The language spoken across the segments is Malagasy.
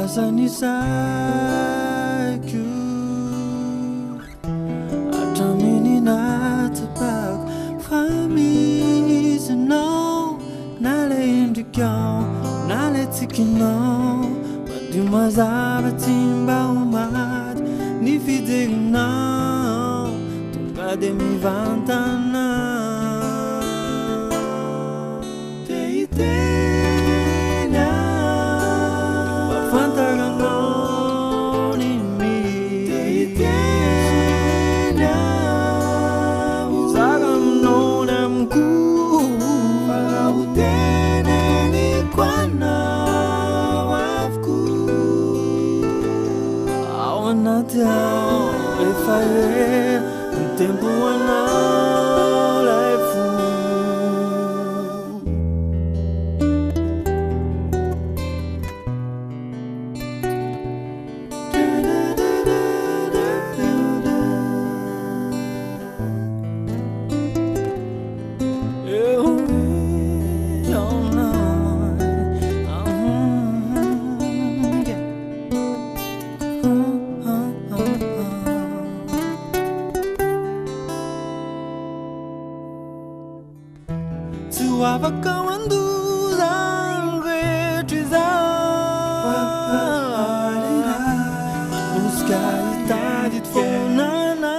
Lasanisaku Atamini natabak Famis no Nale indikau Nale tikino Madumazaba timba umad Ni fidelina Tunga de mi vantana If I am un tempo anala e fu Wabakawan duzang retrizar Manuskai tadit fonana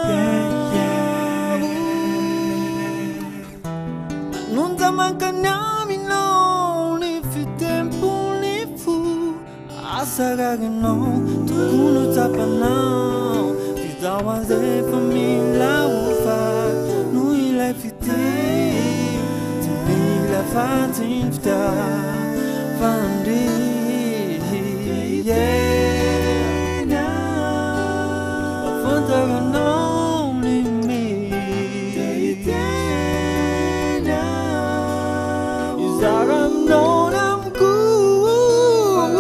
Non zaman kanyami no Ni fi tempo ni fu Asagagano Tukuno tapanao Tizawaze famila ufa Nui lai fiti Fighting star, found it, yeah. Now, found the only me. Now, is that I'm known, I'm good.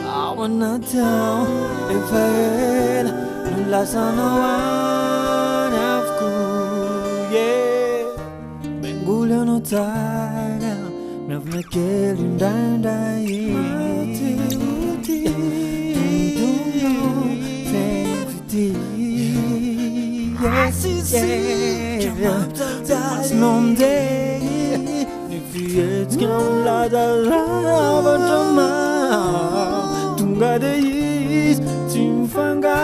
I wanna tell if I had. Lasanawan afku, yeah. Bengulyo no taga, mevmekeli ndandai. Yes, yeah. Das nomde, ni fiets kan lada lava toma. Tunga de is timfanga.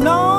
No